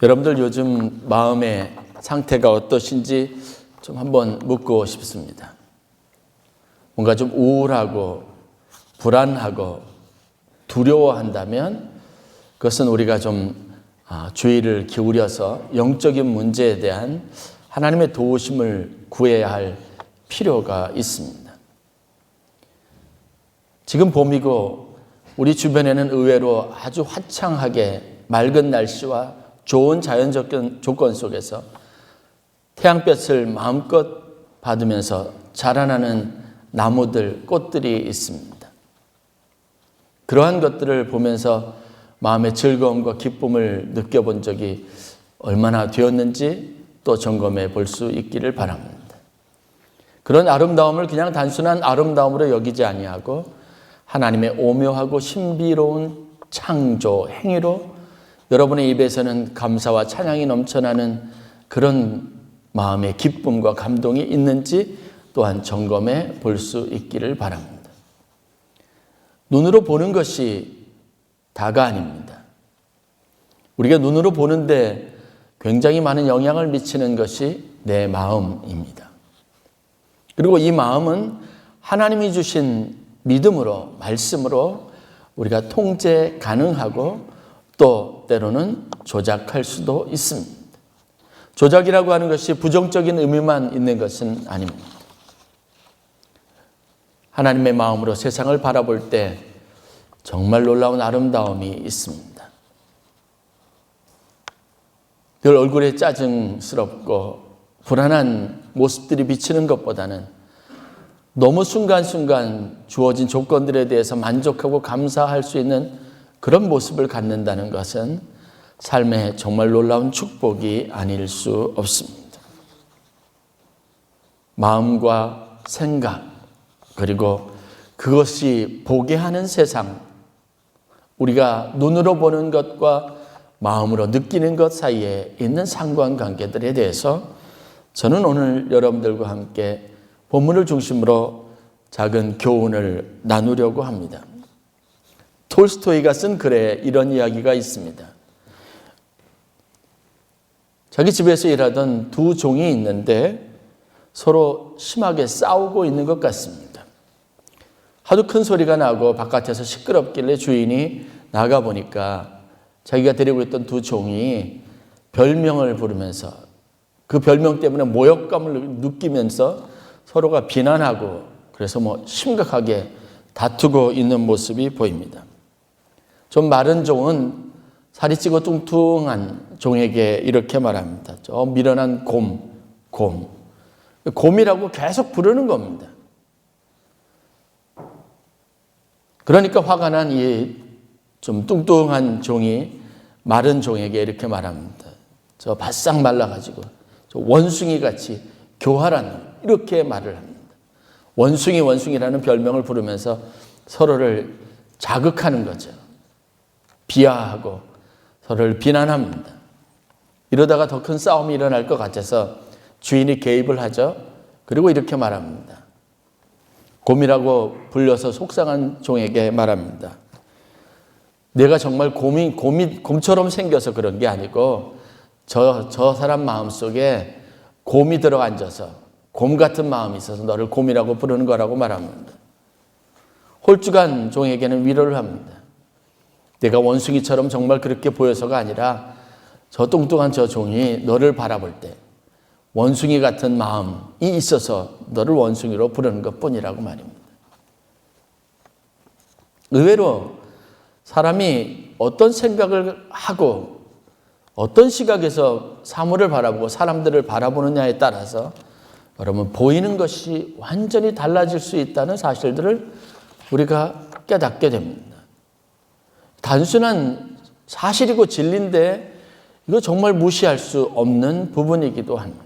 여러분들 요즘 마음의 상태가 어떠신지 좀 한번 묻고 싶습니다. 뭔가 좀 우울하고 불안하고 두려워한다면 그것은 우리가 좀 주의를 기울여서 영적인 문제에 대한 하나님의 도우심을 구해야 할 필요가 있습니다. 지금 봄이고 우리 주변에는 의외로 아주 화창하게 맑은 날씨와 좋은 자연적 조건 속에서 태양볕을 마음껏 받으면서 자라나는 나무들, 꽃들이 있습니다. 그러한 것들을 보면서 마음의 즐거움과 기쁨을 느껴본 적이 얼마나 되었는지 또 점검해 볼 수 있기를 바랍니다. 그런 아름다움을 그냥 단순한 아름다움으로 여기지 아니하고 하나님의 오묘하고 신비로운 창조, 행위로 여러분의 입에서는 감사와 찬양이 넘쳐나는 그런 마음의 기쁨과 감동이 있는지 또한 점검해 볼 수 있기를 바랍니다. 눈으로 보는 것이 다가 아닙니다. 우리가 눈으로 보는데 굉장히 많은 영향을 미치는 것이 내 마음입니다. 그리고 이 마음은 하나님이 주신 믿음으로, 말씀으로 우리가 통제 가능하고 또 때로는 조작할 수도 있습니다. 조작이라고 하는 것이 부정적인 의미만 있는 것은 아닙니다. 하나님의 마음으로 세상을 바라볼 때 정말 놀라운 아름다움이 있습니다. 늘 얼굴에 짜증스럽고 불안한 모습들이 비치는 것보다는 너무 순간순간 주어진 조건들에 대해서 만족하고 감사할 수 있는 그런 모습을 갖는다는 것은 삶의 정말 놀라운 축복이 아닐 수 없습니다. 마음과 생각, 그리고 그것이 보게 하는 세상, 우리가 눈으로 보는 것과 마음으로 느끼는 것 사이에 있는 상관관계들에 대해서 저는 오늘 여러분들과 함께 본문을 중심으로 작은 교훈을 나누려고 합니다. 톨스토이가 쓴 글에 이런 이야기가 있습니다. 자기 집에서 일하던 두 종이 있는데 서로 심하게 싸우고 있는 것 같습니다. 하도 큰 소리가 나고 바깥에서 시끄럽길래 주인이 나가보니까 자기가 데리고 있던 두 종이 별명을 부르면서 그 별명 때문에 모욕감을 느끼면서 서로가 비난하고 그래서 심각하게 다투고 있는 모습이 보입니다. 좀 마른 종은 살이 찌고 뚱뚱한 종에게 이렇게 말합니다. 저 미련한 곰. 곰이라고 계속 부르는 겁니다. 그러니까 화가 난 이 좀 뚱뚱한 종이 마른 종에게 이렇게 말합니다. 저 바싹 말라가지고 저 원숭이같이 교활한 놈, 이렇게 말을 합니다. 원숭이라는 별명을 부르면서 서로를 자극하는 거죠. 비하하고 서로를 비난합니다. 이러다가 더 큰 싸움이 일어날 것 같아서 주인이 개입을 하죠. 그리고 이렇게 말합니다. 곰이라고 불려서 속상한 종에게 말합니다. 내가 정말 곰처럼 생겨서 그런 게 아니고 저 사람 마음속에 곰이 들어앉아서 곰 같은 마음이 있어서 너를 곰이라고 부르는 거라고 말합니다. 홀쭉한 종에게는 위로를 합니다. 내가 원숭이처럼 정말 그렇게 보여서가 아니라 저 뚱뚱한 저 종이 너를 바라볼 때 원숭이 같은 마음이 있어서 너를 원숭이로 부르는 것뿐이라고 말입니다. 의외로 사람이 어떤 생각을 하고 어떤 시각에서 사물을 바라보고 사람들을 바라보느냐에 따라서 여러분 보이는 것이 완전히 달라질 수 있다는 사실들을 우리가 깨닫게 됩니다. 단순한 사실이고 진리인데 이거 정말 무시할 수 없는 부분이기도 합니다.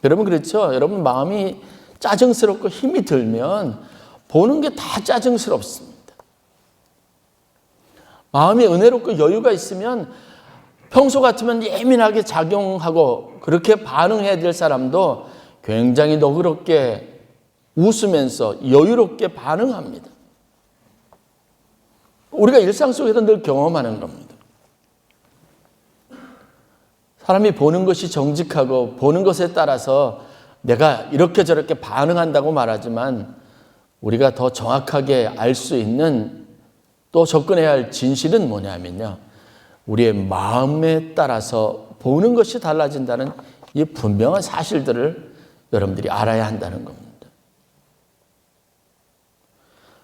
여러분 그렇죠? 여러분 마음이 짜증스럽고 힘이 들면 보는 게 다 짜증스럽습니다. 마음이 은혜롭고 여유가 있으면 평소 같으면 예민하게 작용하고 그렇게 반응해야 될 사람도 굉장히 너그럽게 웃으면서 여유롭게 반응합니다. 우리가 일상 속에서 늘 경험하는 겁니다. 사람이 보는 것이 정직하고 보는 것에 따라서 내가 이렇게 저렇게 반응한다고 말하지만 우리가 더 정확하게 알 수 있는 또 접근해야 할 진실은 뭐냐면요. 우리의 마음에 따라서 보는 것이 달라진다는 이 분명한 사실들을 여러분들이 알아야 한다는 겁니다.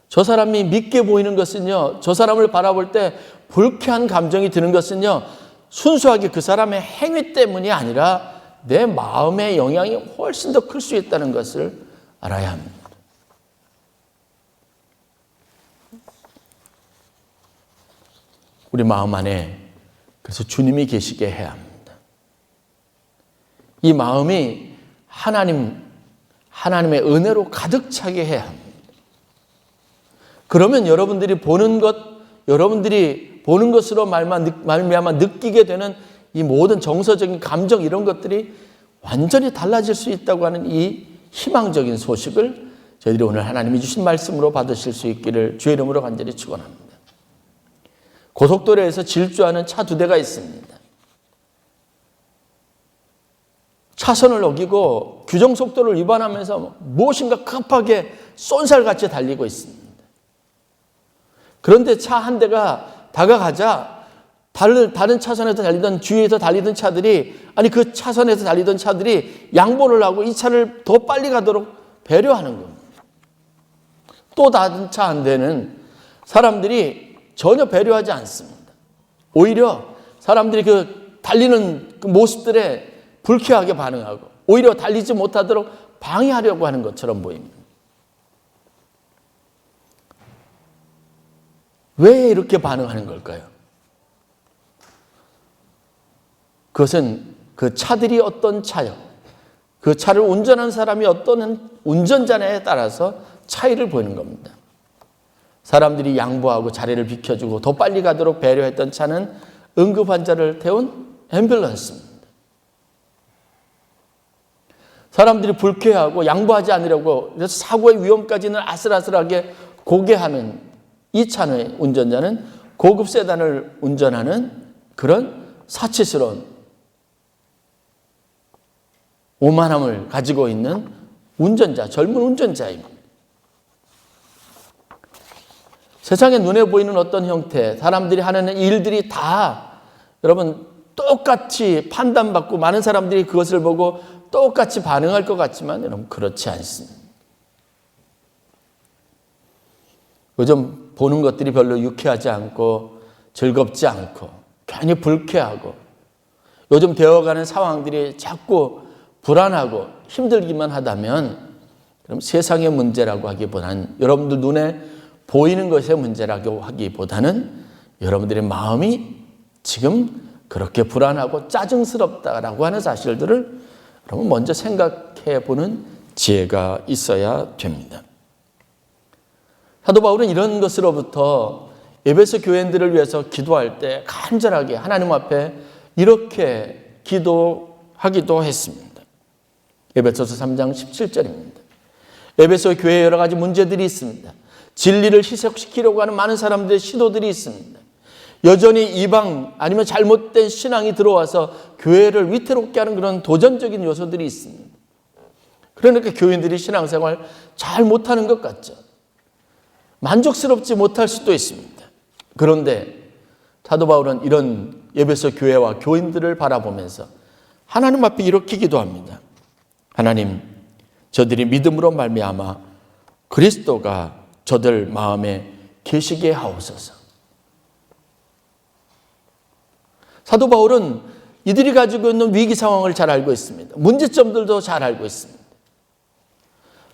저 사람이 믿게 보이는 것은요, 저 사람을 바라볼 때 불쾌한 감정이 드는 것은요, 순수하게 그 사람의 행위 때문이 아니라 내 마음의 영향이 훨씬 더 클 수 있다는 것을 알아야 합니다. 우리 마음 안에 그래서 주님이 계시게 해야 합니다. 이 마음이 하나님의 은혜로 가득 차게 해야 합니다. 그러면 여러분들이 보는 것으로 말미암아 느끼게 되는 이 모든 정서적인 감정 이런 것들이 완전히 달라질 수 있다고 하는 이 희망적인 소식을 저희들이 오늘 하나님이 주신 말씀으로 받으실 수 있기를 주의 이름으로 간절히 축원합니다. 고속도로에서 질주하는 차 2대가 있습니다. 차선을 어기고 규정속도를 위반하면서 무엇인가 급하게 쏜살같이 달리고 있습니다. 그런데 차 한 대가 다가가자 다른 차선에서 달리던 주위에서 달리던 차들이 그 차선에서 달리던 차들이 양보를 하고 이 차를 더 빨리 가도록 배려하는 겁니다. 또 다른 차 한 대는 사람들이 전혀 배려하지 않습니다. 오히려 사람들이 그 달리는 그 모습들에 불쾌하게 반응하고 오히려 달리지 못하도록 방해하려고 하는 것처럼 보입니다. 왜 이렇게 반응하는 걸까요? 그것은 그 차들이 어떤 차요, 그 차를 운전하는 사람이 어떤 운전자냐에 따라서 차이를 보이는 겁니다. 사람들이 양보하고 자리를 비켜주고 더 빨리 가도록 배려했던 차는 응급환자를 태운 앰뷸런스입니다. 사람들이 불쾌하고 양보하지 않으려고 그래서 사고의 위험까지는 아슬아슬하게 고개하는 이 차의 운전자는 고급 세단을 운전하는 그런 사치스러운 오만함을 가지고 있는 젊은 운전자입니다. 세상에 눈에 보이는 어떤 형태, 사람들이 하는 일들이 다 여러분 똑같이 판단받고 많은 사람들이 그것을 보고 똑같이 반응할 것 같지만 여러분 그렇지 않습니다. 요즘 보는 것들이 별로 유쾌하지 않고 즐겁지 않고 괜히 불쾌하고 요즘 되어가는 상황들이 자꾸 불안하고 힘들기만 하다면 그럼 세상의 문제라고 하기보다는 여러분들 눈에 보이는 것의 문제라고 하기보다는 여러분들의 마음이 지금 그렇게 불안하고 짜증스럽다라고 하는 사실들을 여러분 먼저 생각해 보는 지혜가 있어야 됩니다. 사도 바울은 이런 것으로부터 에베소 교인들을 위해서 기도할 때 간절하게 하나님 앞에 이렇게 기도하기도 했습니다. 에베소서 3장 17절입니다. 에베소 교회에 여러 가지 문제들이 있습니다. 진리를 희석시키려고 하는 많은 사람들의 시도들이 있습니다. 여전히 이방 아니면 잘못된 신앙이 들어와서 교회를 위태롭게 하는 그런 도전적인 요소들이 있습니다. 그러니까 교인들이 신앙생활 잘 못하는 것 같죠. 만족스럽지 못할 수도 있습니다. 그런데 사도 바울은 이런 에베소 교회와 교인들을 바라보면서 하나님 앞에 이렇게 기도합니다. 하나님, 저들이 믿음으로 말미암아 그리스도가 저들 마음에 계시게 하옵소서. 사도 바울은 이들이 가지고 있는 위기 상황을 잘 알고 있습니다. 문제점들도 잘 알고 있습니다.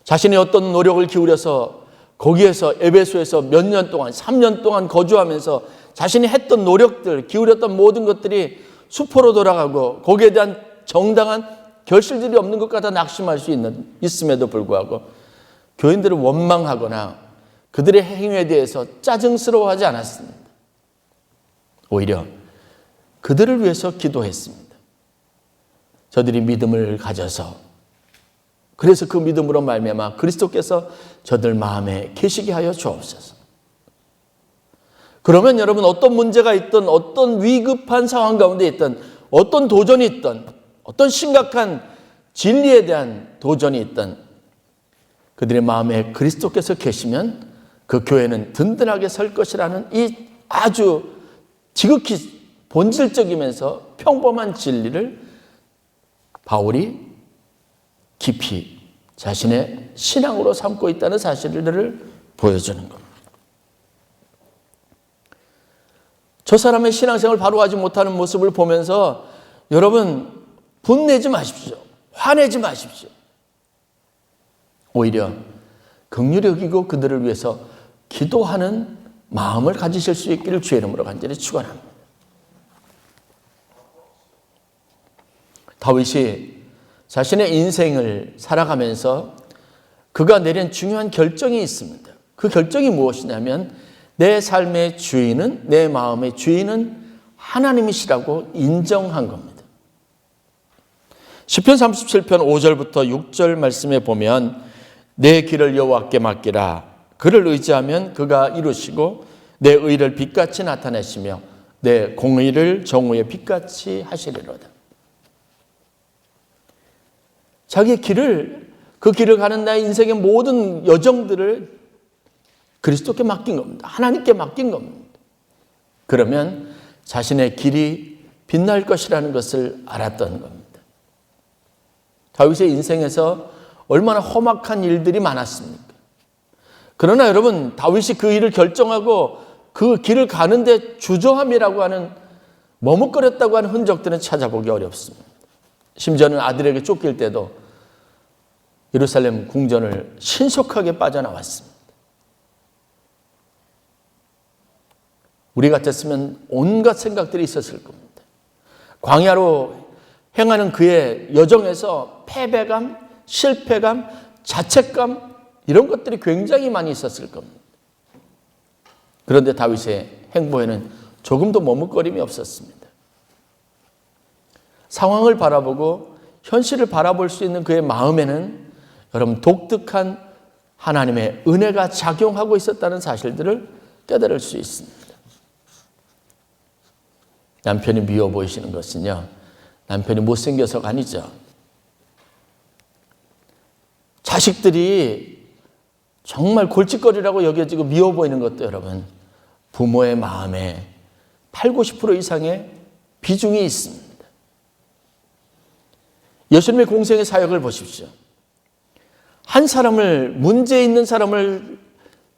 자신이 어떤 노력을 기울여서 거기에서 에베소에서 몇 년 동안 3년 동안 거주하면서 자신이 했던 노력들, 기울였던 모든 것들이 수포로 돌아가고 거기에 대한 정당한 결실들이 없는 것 같아 낙심할 수 있음에도 불구하고 교인들을 원망하거나 그들의 행위에 대해서 짜증스러워하지 않았습니다. 오히려 그들을 위해서 기도했습니다. 저들이 믿음을 가져서 그래서 그 믿음으로 말미암아 그리스도께서 저들 마음에 계시게 하여 주옵소서. 그러면 여러분 어떤 문제가 있든 어떤 위급한 상황 가운데 있든 어떤 도전이 있든 어떤 심각한 진리에 대한 도전이 있든 그들의 마음에 그리스도께서 계시면 그 교회는 든든하게 설 것이라는 이 아주 지극히 본질적이면서 평범한 진리를 바울이 깊이 자신의 신앙으로 삼고 있다는 사실을 보여주는 겁니다. 저 사람의 신앙생활을 바로 하지 못하는 모습을 보면서 여러분 분내지 마십시오. 화내지 마십시오. 오히려 긍휼히 여기고 그들을 위해서 기도하는 마음을 가지실 수 있기를 주의 이름으로 간절히 축원합니다. 다윗이 자신의 인생을 살아가면서 그가 내린 중요한 결정이 있습니다. 그 결정이 무엇이냐면 내 삶의 주인은, 내 마음의 주인은 하나님이시라고 인정한 겁니다. 시편 37편 5절부터 6절 말씀에 보면 내 길을 여호와께 맡기라. 그를 의지하면 그가 이루시고 내 의를 빛같이 나타내시며 내 공의를 정오의 빛같이 하시리로다. 자기의 길을, 그 길을 가는 나의 인생의 모든 여정들을 그리스도께 맡긴 겁니다. 하나님께 맡긴 겁니다. 그러면 자신의 길이 빛날 것이라는 것을 알았던 겁니다. 다윗의 인생에서 얼마나 험악한 일들이 많았습니까? 그러나 여러분, 다윗이 그 일을 결정하고 그 길을 가는데 주저함이라고 하는, 머뭇거렸다고 하는 흔적들은 찾아보기 어렵습니다. 심지어는 아들에게 쫓길 때도 예루살렘 궁전을 신속하게 빠져나왔습니다. 우리 같았으면 온갖 생각들이 있었을 겁니다. 광야로 행하는 그의 여정에서 패배감, 실패감, 자책감 이런 것들이 굉장히 많이 있었을 겁니다. 그런데 다윗의 행보에는 조금도 머뭇거림이 없었습니다. 상황을 바라보고 현실을 바라볼 수 있는 그의 마음에는 여러분 독특한 하나님의 은혜가 작용하고 있었다는 사실들을 깨달을 수 있습니다. 남편이 미워 보이시는 것은요, 남편이 못생겨서가 아니죠. 자식들이 정말 골칫거리라고 여겨지고 미워 보이는 것도 여러분 부모의 마음에 80, 90% 이상의 비중이 있습니다. 예수님의 공생의 사역을 보십시오. 한 사람을, 문제 있는 사람을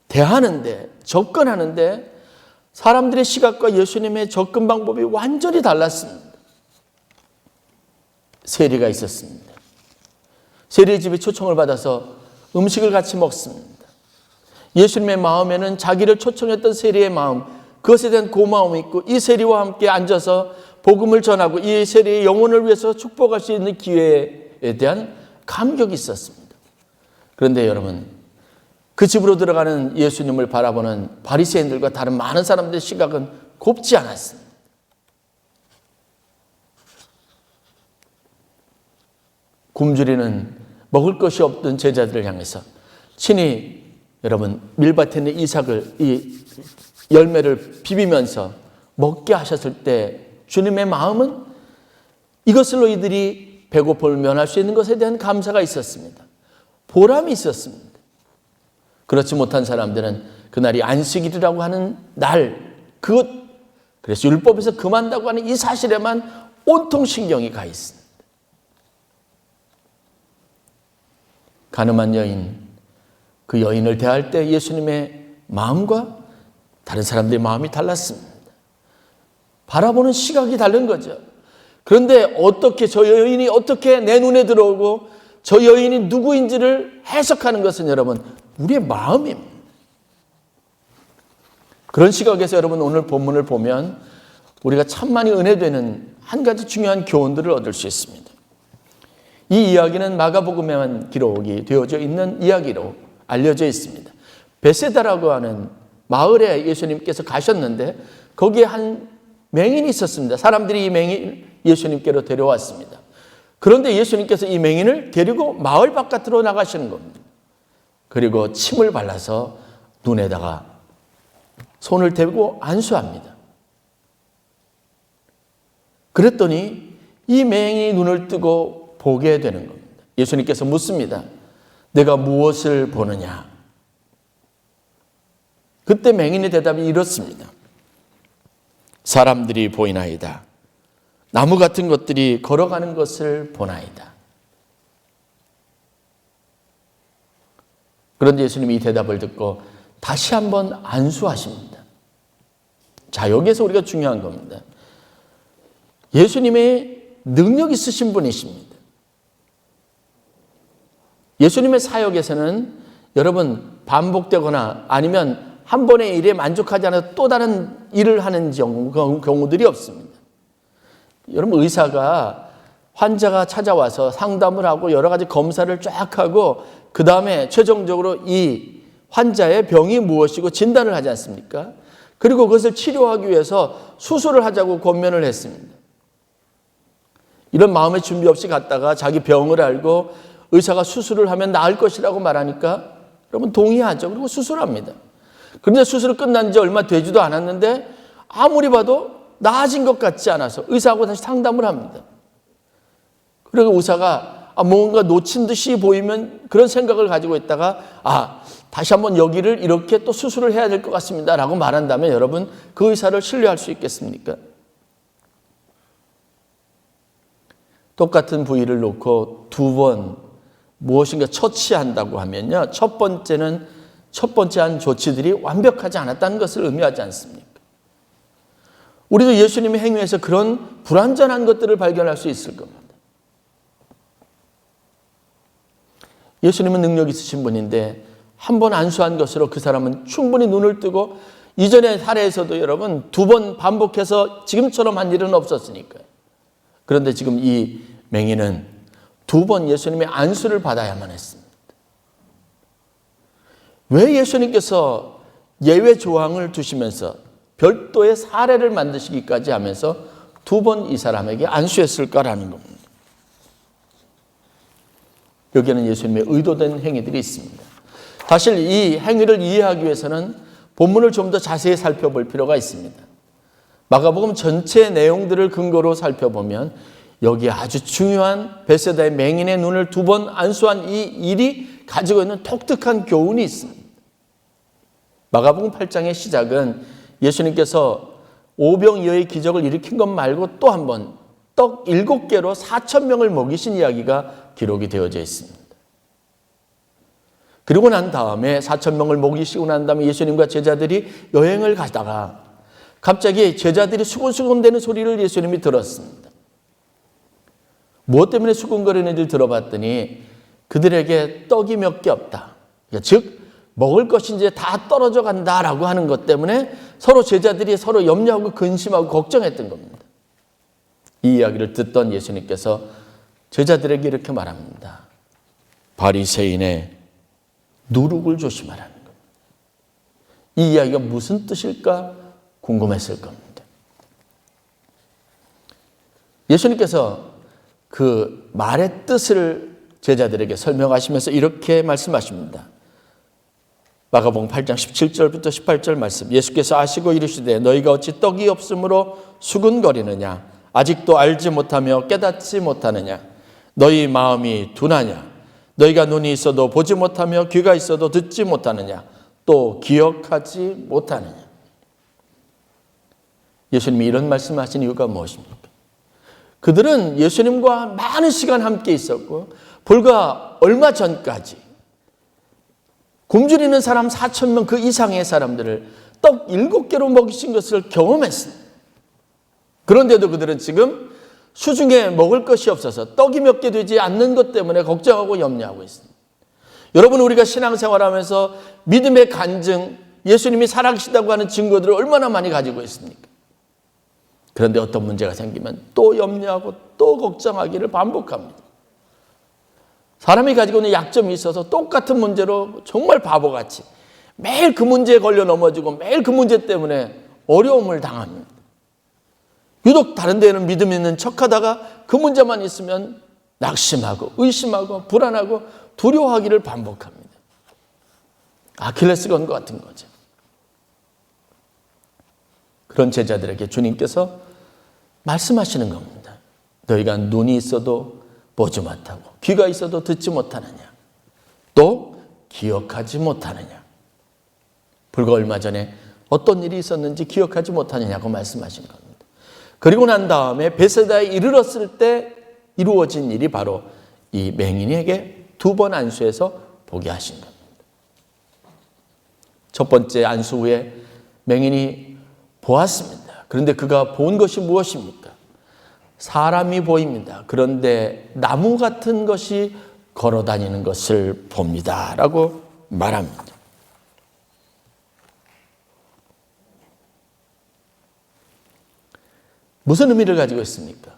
대하는데, 접근하는데 사람들의 시각과 예수님의 접근 방법이 완전히 달랐습니다. 세리가 있었습니다. 세리의 집에 초청을 받아서 음식을 같이 먹습니다. 예수님의 마음에는 자기를 초청했던 세리의 마음, 그것에 대한 고마움이 있고 이 세리와 함께 앉아서 복음을 전하고 이 세리의 영혼을 위해서 축복할 수 있는 기회에 대한 감격이 있었습니다. 그런데 여러분, 그 집으로 들어가는 예수님을 바라보는 바리새인들과 다른 많은 사람들의 시각은 곱지 않았습니다. 굶주리는 먹을 것이 없던 제자들을 향해서 친히 여러분 밀밭에 있는 이삭을, 이 열매를 비비면서 먹게 하셨을 때 주님의 마음은 이것으로 이들이 배고픔을 면할 수 있는 것에 대한 감사가 있었습니다. 보람이 있었습니다. 그렇지 못한 사람들은 그날이 안식일이라고 하는 날, 그래서 율법에서 금한다고 하는 이 사실에만 온통 신경이 가 있습니다. 가늠한 여인, 그 여인을 대할 때 예수님의 마음과 다른 사람들의 마음이 달랐습니다. 바라보는 시각이 다른 거죠. 그런데 어떻게 저 여인이 어떻게 내 눈에 들어오고 저 여인이 누구인지를 해석하는 것은 여러분 우리의 마음입니다. 그런 시각에서 여러분 오늘 본문을 보면 우리가 참 많이 은혜되는 한 가지 중요한 교훈들을 얻을 수 있습니다. 이 이야기는 마가복음에만 기록이 되어져 있는 이야기로 알려져 있습니다. 베세다라고 하는 마을에 예수님께서 가셨는데 거기에 한 맹인이 있었습니다. 사람들이 이 맹인 예수님께로 데려왔습니다. 그런데 예수님께서 이 맹인을 데리고 마을 바깥으로 나가시는 겁니다. 그리고 침을 발라서 눈에다가 손을 대고 안수합니다. 그랬더니 이 맹인이 눈을 뜨고 보게 되는 겁니다. 예수님께서 묻습니다. 내가 무엇을 보느냐? 그때 맹인의 대답이 이렇습니다. 사람들이 보이나이다. 나무 같은 것들이 걸어가는 것을 보나이다. 그런데 예수님이 이 대답을 듣고 다시 한번 안수하십니다. 자, 여기에서 우리가 중요한 겁니다. 예수님의 능력 있으신 분이십니다. 예수님의 사역에서는 여러분 반복되거나 아니면 한 번의 일에 만족하지 않아서 또 다른 일을 하는 경우들이 없습니다. 여러분 의사가 환자가 찾아와서 상담을 하고 여러 가지 검사를 쫙 하고 그 다음에 최종적으로 이 환자의 병이 무엇이고 진단을 하지 않습니까? 그리고 그것을 치료하기 위해서 수술을 하자고 권면을 했습니다. 이런 마음의 준비 없이 갔다가 자기 병을 알고 의사가 수술을 하면 나을 것이라고 말하니까 여러분 동의하죠. 그리고 수술합니다. 그런데 수술이 끝난 지 얼마 되지도 않았는데 아무리 봐도 나아진 것 같지 않아서 의사하고 다시 상담을 합니다. 그리고 의사가 뭔가 놓친 듯이 보이면 그런 생각을 가지고 있다가 다시 한번 여기를 이렇게 또 수술을 해야 될 것 같습니다 라고 말한다면 여러분 그 의사를 신뢰할 수 있겠습니까? 똑같은 부위를 놓고 두 번 무엇인가 처치한다고 하면요. 첫 번째 한 조치들이 완벽하지 않았다는 것을 의미하지 않습니까? 우리도 예수님의 행위에서 그런 불완전한 것들을 발견할 수 있을 겁니다. 예수님은 능력 있으신 분인데 한 번 안수한 것으로 그 사람은 충분히 눈을 뜨고 이전의 사례에서도 여러분 두 번 반복해서 지금처럼 한 일은 없었으니까요. 그런데 지금 이 맹인은 두 번 예수님의 안수를 받아야만 했습니다. 왜 예수님께서 예외 조항을 두시면서 별도의 사례를 만드시기까지 하면서 두 번 이 사람에게 안수했을까라는 겁니다. 여기에는 예수님의 의도된 행위들이 있습니다. 사실 이 행위를 이해하기 위해서는 본문을 좀 더 자세히 살펴볼 필요가 있습니다. 마가복음 전체 내용들을 근거로 살펴보면 여기에 아주 중요한 베세다의 맹인의 눈을 두 번 안수한 이 일이 가지고 있는 독특한 교훈이 있습니다. 마가복음 8장의 시작은 예수님께서 오병이어의 기적을 일으킨 것 말고 또 한 번 떡 7개로 4,000명을 먹이신 이야기가 기록이 되어져 있습니다. 그리고 난 다음에 4,000명을 먹이시고 난 다음에 예수님과 제자들이 여행을 가다가 갑자기 제자들이 수근수근대는 소리를 예수님이 들었습니다. 무엇 때문에 수근거리는지를 들어봤더니 그들에게 떡이 몇 개 없다. 즉 먹을 것이 이제 다 떨어져 간다라고 하는 것 때문에 서로 제자들이 서로 염려하고 근심하고 걱정했던 겁니다. 이 이야기를 듣던 예수님께서 제자들에게 이렇게 말합니다. 바리새인의 누룩을 조심하라는 겁니다. 이 이야기가 무슨 뜻일까 궁금했을 겁니다. 예수님께서 그 말의 뜻을 제자들에게 설명하시면서 이렇게 말씀하십니다. 마가복음 8장 17절부터 18절 말씀. 예수께서 아시고 이르시되 너희가 어찌 떡이 없으므로 수근거리느냐 아직도 알지 못하며 깨닫지 못하느냐 너희 마음이 둔하냐 너희가 눈이 있어도 보지 못하며 귀가 있어도 듣지 못하느냐 또 기억하지 못하느냐. 예수님이 이런 말씀하신 이유가 무엇입니까? 그들은 예수님과 많은 시간 함께 있었고 불과 얼마 전까지 굶주리는 사람 4,000명 그 이상의 사람들을 떡 7개로 먹이신 것을 경험했습니다. 그런데도 그들은 지금 수중에 먹을 것이 없어서 떡이 몇 개 되지 않는 것 때문에 걱정하고 염려하고 있습니다. 여러분 우리가 신앙생활하면서 믿음의 간증, 예수님이 살아계시다고 하는 증거들을 얼마나 많이 가지고 있습니까? 그런데 어떤 문제가 생기면 또 염려하고 또 걱정하기를 반복합니다. 사람이 가지고 있는 약점이 있어서 똑같은 문제로 정말 바보같이 매일 그 문제에 걸려 넘어지고 매일 그 문제 때문에 어려움을 당합니다. 유독 다른 데는 믿음 있는 척하다가 그 문제만 있으면 낙심하고 의심하고 불안하고 두려워하기를 반복합니다. 아킬레스건 같은 거죠. 그런 제자들에게 주님께서 말씀하시는 겁니다. 너희가 눈이 있어도 보지 못하고 귀가 있어도 듣지 못하느냐, 또 기억하지 못하느냐. 불과 얼마 전에 어떤 일이 있었는지 기억하지 못하느냐고 말씀하신 겁니다. 그리고 난 다음에 베세다에 이르렀을 때 이루어진 일이 바로 이 맹인에게 2번 안수해서 보게 하신 겁니다. 첫 번째 안수 후에 맹인이 보았습니다. 그런데 그가 본 것이 무엇입니까? 사람이 보입니다. 그런데 나무 같은 것이 걸어 다니는 것을 봅니다. 라고 말합니다. 무슨 의미를 가지고 있습니까?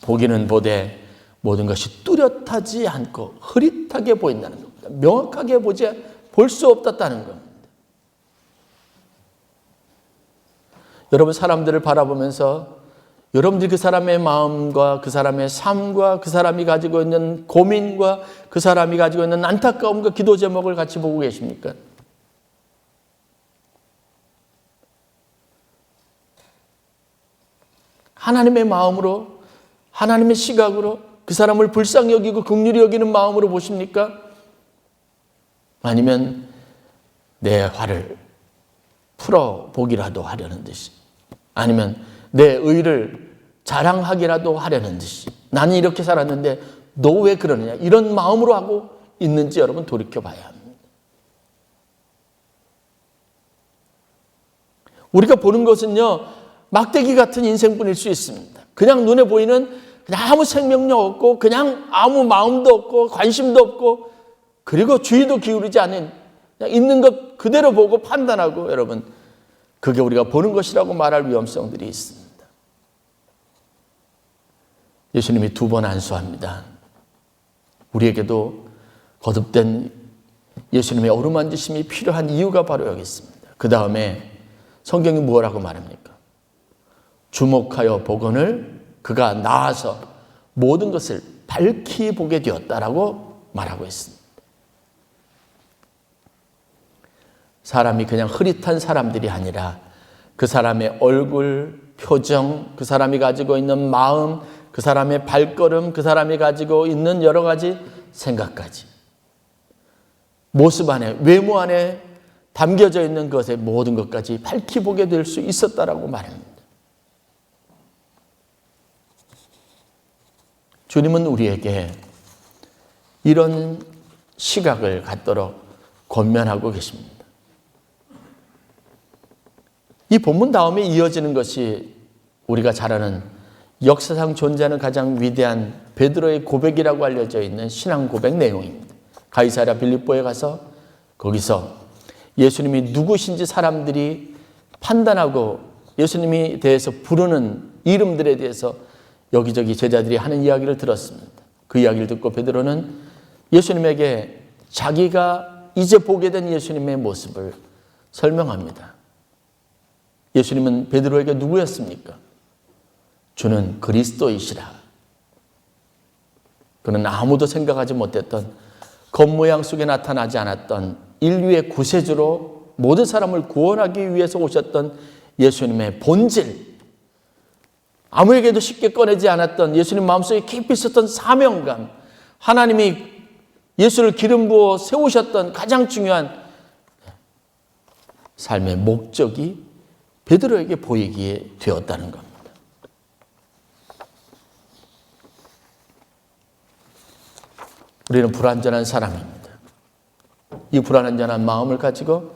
보기는 보되 모든 것이 뚜렷하지 않고 흐릿하게 보인다는 겁니다. 명확하게 볼 수 없다는 겁니다. 여러분, 사람들을 바라보면서 여러분들이 그 사람의 마음과 그 사람의 삶과 그 사람이 가지고 있는 고민과 그 사람이 가지고 있는 안타까움과 기도 제목을 같이 보고 계십니까? 하나님의 마음으로, 하나님의 시각으로 그 사람을 불쌍히 여기고 긍휼히 여기는 마음으로 보십니까? 아니면 내 화를 풀어보기라도 하려는 듯이, 아니면 내 의를 자랑하기라도 하려는 듯이, 나는 이렇게 살았는데 너 왜 그러느냐, 이런 마음으로 하고 있는지 여러분 돌이켜봐야 합니다. 우리가 보는 것은요, 막대기 같은 인생뿐일 수 있습니다. 그냥 눈에 보이는 그냥 아무 생명력 없고 그냥 아무 마음도 없고 관심도 없고 그리고 주의도 기울이지 않은, 그냥 있는 것 그대로 보고 판단하고, 여러분, 그게 우리가 보는 것이라고 말할 위험성들이 있습니다. 예수님이 2번 안수합니다. 우리에게도 거듭된 예수님의 어루만지심이 필요한 이유가 바로 여기 있습니다. 그 다음에 성경이 뭐라고 말합니까? 주목하여 보거늘 그가 나아서 모든 것을 밝히 보게 되었다라고 말하고 있습니다. 사람이 그냥 흐릿한 사람들이 아니라 그 사람의 얼굴, 표정, 그 사람이 가지고 있는 마음, 그 사람의 발걸음, 그 사람이 가지고 있는 여러 가지 생각까지, 모습 안에, 외모 안에 담겨져 있는 것의 모든 것까지 밝히 보게 될 수 있었다라고 말합니다. 주님은 우리에게 이런 시각을 갖도록 권면하고 계십니다. 이 본문 다음에 이어지는 것이 우리가 잘 아는 역사상 존재하는 가장 위대한 베드로의 고백이라고 알려져 있는 신앙 고백 내용입니다. 가이사랴 빌립보에 가서 거기서 예수님이 누구신지 사람들이 판단하고 예수님이 대해서 부르는 이름들에 대해서 여기저기 제자들이 하는 이야기를 들었습니다. 그 이야기를 듣고 베드로는 예수님에게 자기가 이제 보게 된 예수님의 모습을 설명합니다. 예수님은 베드로에게 누구였습니까? 주는 그리스도이시라. 그는 아무도 생각하지 못했던, 겉모양 속에 나타나지 않았던 인류의 구세주로 모든 사람을 구원하기 위해서 오셨던 예수님의 본질, 아무에게도 쉽게 꺼내지 않았던 예수님 마음속에 깊이 있었던 사명감, 하나님이 예수를 기름 부어 세우셨던 가장 중요한 삶의 목적이 베드로에게 보이게 되었다는 겁니다. 우리는 불완전한 사람입니다. 이 불완전한 마음을 가지고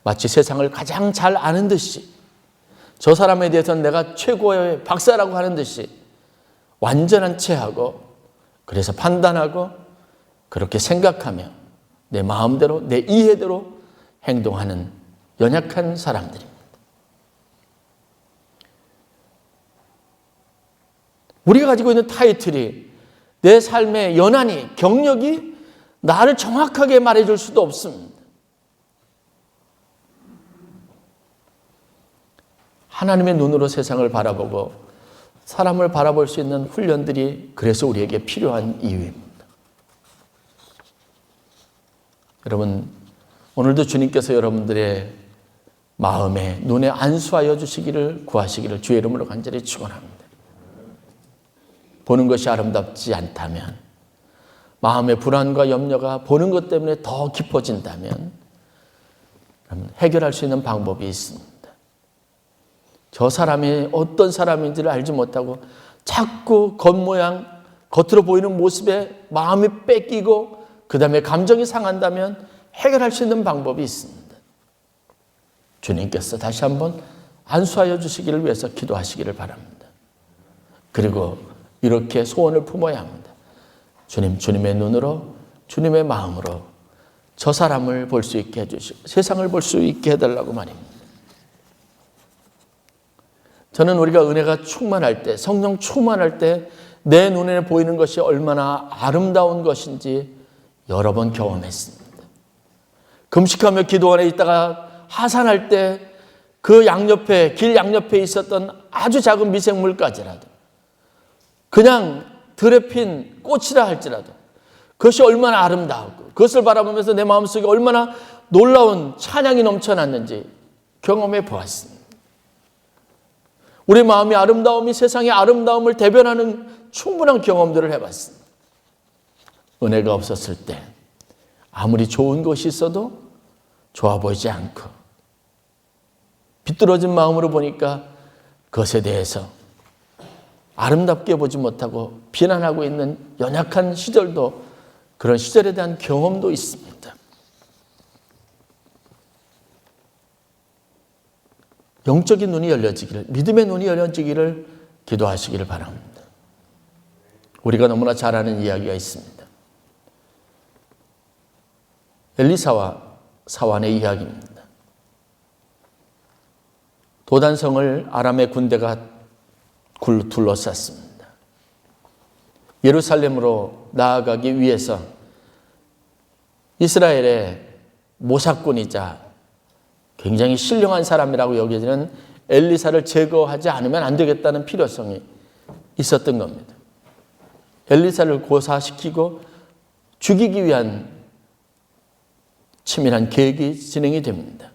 마치 세상을 가장 잘 아는 듯이, 저 사람에 대해서는 내가 최고의 박사라고 하는 듯이 완전한 채 하고, 그래서 판단하고 그렇게 생각하며 내 마음대로, 내 이해대로 행동하는 연약한 사람들입니다. 우리가 가지고 있는 타이틀이, 내 삶의 연한이, 경력이 나를 정확하게 말해줄 수도 없습니다. 하나님의 눈으로 세상을 바라보고 사람을 바라볼 수 있는 훈련들이 그래서 우리에게 필요한 이유입니다. 여러분, 오늘도 주님께서 여러분들의 마음에 눈에 안수하여 주시기를 구하시기를 주의 이름으로 간절히 축원합니다. 보는 것이 아름답지 않다면, 마음의 불안과 염려가 보는 것 때문에 더 깊어진다면 해결할 수 있는 방법이 있습니다. 저 사람이 어떤 사람인지를 알지 못하고 자꾸 겉모양, 겉으로 보이는 모습에 마음이 뺏기고 그 다음에 감정이 상한다면 해결할 수 있는 방법이 있습니다. 주님께서 다시 한번 안수하여 주시기를 위해서 기도하시기를 바랍니다. 그리고 이렇게 소원을 품어야 합니다. 주님, 주님의 눈으로, 주님의 마음으로 저 사람을 볼 수 있게 해주시고 세상을 볼 수 있게 해달라고 말입니다. 저는 우리가 은혜가 충만할 때, 성령 충만할 때 내 눈에 보이는 것이 얼마나 아름다운 것인지 여러 번 경험했습니다. 금식하며 기도 안에 있다가 하산할 때 그 양옆에, 길 양옆에 있었던 아주 작은 미생물까지라도, 그냥 들에 핀 꽃이라 할지라도 그것이 얼마나 아름다웠고 그것을 바라보면서 내 마음속에 얼마나 놀라운 찬양이 넘쳐났는지 경험해 보았습니다. 우리 마음의 아름다움이 세상의 아름다움을 대변하는 충분한 경험들을 해봤습니다. 은혜가 없었을 때 아무리 좋은 것이 있어도 좋아 보이지 않고 비뚤어진 마음으로 보니까 그것에 대해서 아름답게 보지 못하고 비난하고 있는 연약한 시절도, 그런 시절에 대한 경험도 있습니다. 영적인 눈이 열려지기를, 믿음의 눈이 열려지기를 기도하시기를 바랍니다. 우리가 너무나 잘 아는 이야기가 있습니다. 엘리사와 사완의 이야기입니다. 도단성을 아람의 군대가 둘러쌌습니다. 예루살렘으로 나아가기 위해서 이스라엘의 모사꾼이자 굉장히 신령한 사람이라고 여겨지는 엘리사를 제거하지 않으면 안 되겠다는 필요성이 있었던 겁니다. 엘리사를 고사시키고 죽이기 위한 치밀한 계획이 진행이 됩니다.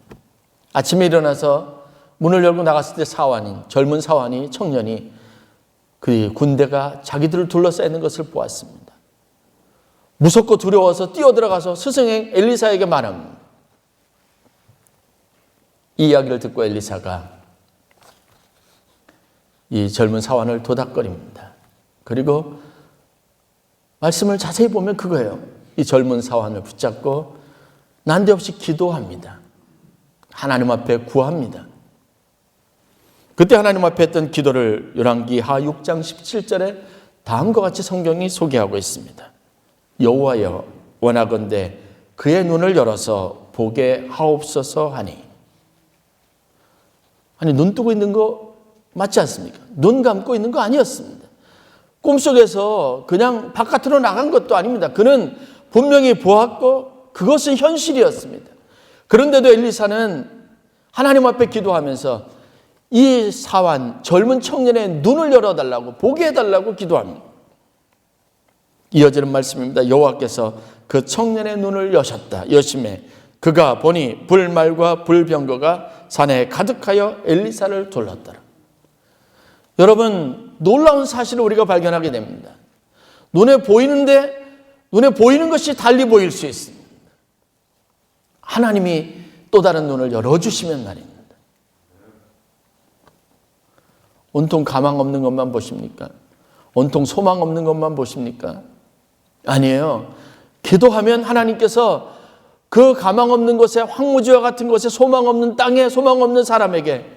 아침에 일어나서 문을 열고 나갔을 때 젊은 사환이, 청년이 그 군대가 자기들을 둘러싸여 있는 것을 보았습니다. 무섭고 두려워서 뛰어들어가서 스승의 엘리사에게 말합니다. 이 이야기를 듣고 엘리사가 이 젊은 사환을 도닥거립니다. 그리고 말씀을 자세히 보면 그거예요. 이 젊은 사환을 붙잡고 난데없이 기도합니다. 하나님 앞에 구합니다. 그때 하나님 앞에 했던 기도를 열왕기하 6장 17절에 다음과 같이 성경이 소개하고 있습니다. 여호와여, 원하건대 그의 눈을 열어서 보게 하옵소서 하니. 아니, 눈 뜨고 있는 거 맞지 않습니까? 눈 감고 있는 거 아니었습니다. 꿈속에서 그냥 바깥으로 나간 것도 아닙니다. 그는 분명히 보았고 그것은 현실이었습니다. 그런데도 엘리사는 하나님 앞에 기도하면서 이 사환, 젊은 청년의 눈을 열어달라고, 보게 해달라고 기도합니다. 이어지는 말씀입니다. 여호와께서 그 청년의 눈을 여심해 그가 보니 불말과 불병거가 산에 가득하여 엘리사를 둘렀더라. 여러분, 놀라운 사실을 우리가 발견하게 됩니다. 눈에 보이는 것이 달리 보일 수 있습니다. 하나님이 또 다른 눈을 열어주시면 말입니다. 온통 가망 없는 것만 보십니까? 온통 소망 없는 것만 보십니까? 아니에요. 기도하면 하나님께서 그 가망 없는 곳에, 황무지와 같은 곳에, 소망 없는 땅에, 소망 없는 사람에게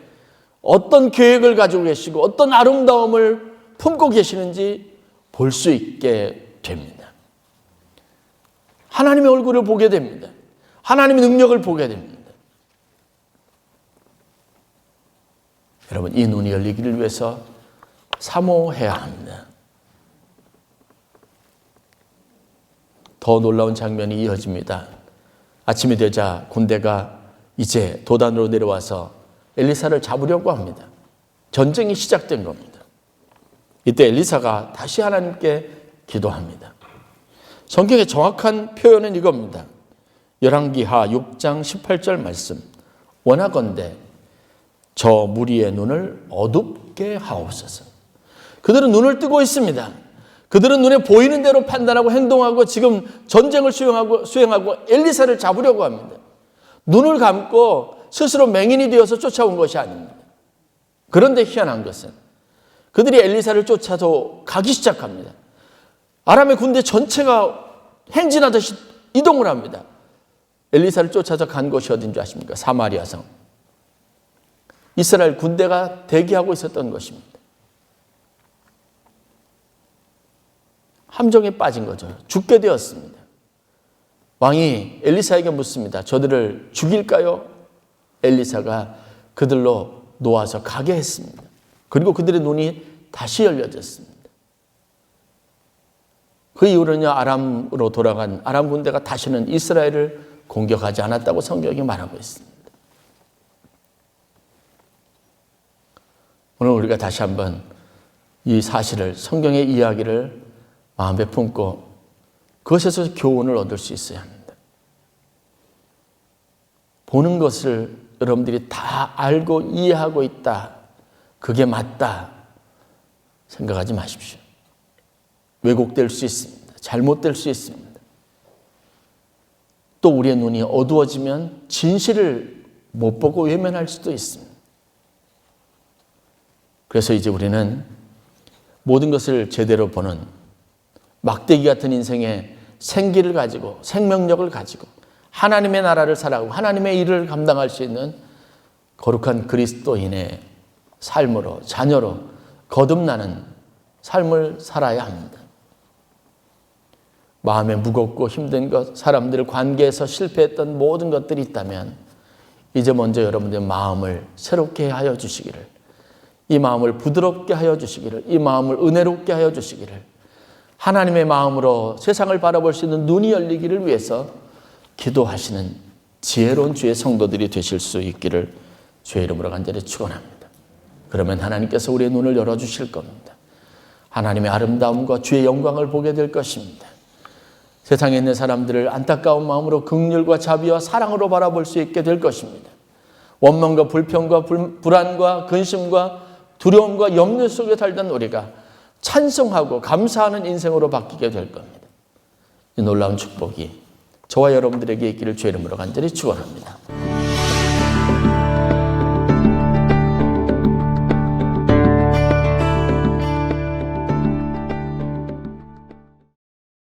어떤 계획을 가지고 계시고 어떤 아름다움을 품고 계시는지 볼 수 있게 됩니다. 하나님의 얼굴을 보게 됩니다. 하나님의 능력을 보게 됩니다. 여러분, 이 눈이 열리기를 위해서 사모해야 합니다. 더 놀라운 장면이 이어집니다. 아침이 되자 군대가 이제 도단으로 내려와서 엘리사를 잡으려고 합니다. 전쟁이 시작된 겁니다. 이때 엘리사가 다시 하나님께 기도합니다. 성경의 정확한 표현은 이겁니다. 열왕기하 6장 18절 말씀. 원하건대 저 무리의 눈을 어둡게 하옵소서. 그들은 눈을 뜨고 있습니다. 그들은 눈에 보이는 대로 판단하고 행동하고 지금 전쟁을 수행하고 엘리사를 잡으려고 합니다. 눈을 감고 스스로 맹인이 되어서 쫓아온 것이 아닙니다. 그런데 희한한 것은 그들이 엘리사를 쫓아서 가기 시작합니다. 아람의 군대 전체가 행진하듯이 이동을 합니다. 엘리사를 쫓아서 간 곳이 어딘 줄 아십니까? 사마리아 성. 이스라엘 군대가 대기하고 있었던 것입니다. 함정에 빠진 거죠. 죽게 되었습니다. 왕이 엘리사에게 묻습니다. 저들을 죽일까요? 엘리사가 그들로 놓아서 가게 했습니다. 그리고 그들의 눈이 다시 열려졌습니다. 그 이후로는 아람으로 돌아간 아람 군대가 다시는 이스라엘을 공격하지 않았다고 성경이 말하고 있습니다. 오늘 우리가 다시 한번 이 사실을, 성경의 이야기를 마음에 품고 그것에서 교훈을 얻을 수 있어야 합니다. 보는 것을 여러분들이 다 알고 이해하고 있다, 그게 맞다 생각하지 마십시오. 왜곡될 수 있습니다. 잘못될 수 있습니다. 또 우리의 눈이 어두워지면 진실을 못 보고 외면할 수도 있습니다. 그래서 이제 우리는 모든 것을 제대로 보는 막대기 같은 인생의 생기를 가지고, 생명력을 가지고 하나님의 나라를 살아가고 하나님의 일을 감당할 수 있는 거룩한 그리스도인의 삶으로, 자녀로 거듭나는 삶을 살아야 합니다. 마음에 무겁고 힘든 것, 사람들 관계에서 실패했던 모든 것들이 있다면 이제 먼저 여러분들의 마음을 새롭게 하여 주시기를, 이 마음을 부드럽게 하여 주시기를, 이 마음을 은혜롭게 하여 주시기를, 하나님의 마음으로 세상을 바라볼 수 있는 눈이 열리기를 위해서 기도하시는 지혜로운 주의 성도들이 되실 수 있기를 주의 이름으로 간절히 축원합니다. 그러면 하나님께서 우리의 눈을 열어주실 겁니다. 하나님의 아름다움과 주의 영광을 보게 될 것입니다. 세상에 있는 사람들을 안타까운 마음으로 긍휼과 자비와 사랑으로 바라볼 수 있게 될 것입니다. 원망과 불평과 불안과 근심과 두려움과 염려 속에 살던 우리가 찬송하고 감사하는 인생으로 바뀌게 될 겁니다. 이 놀라운 축복이 저와 여러분들에게 있기를 주의 이름으로 간절히 축원합니다.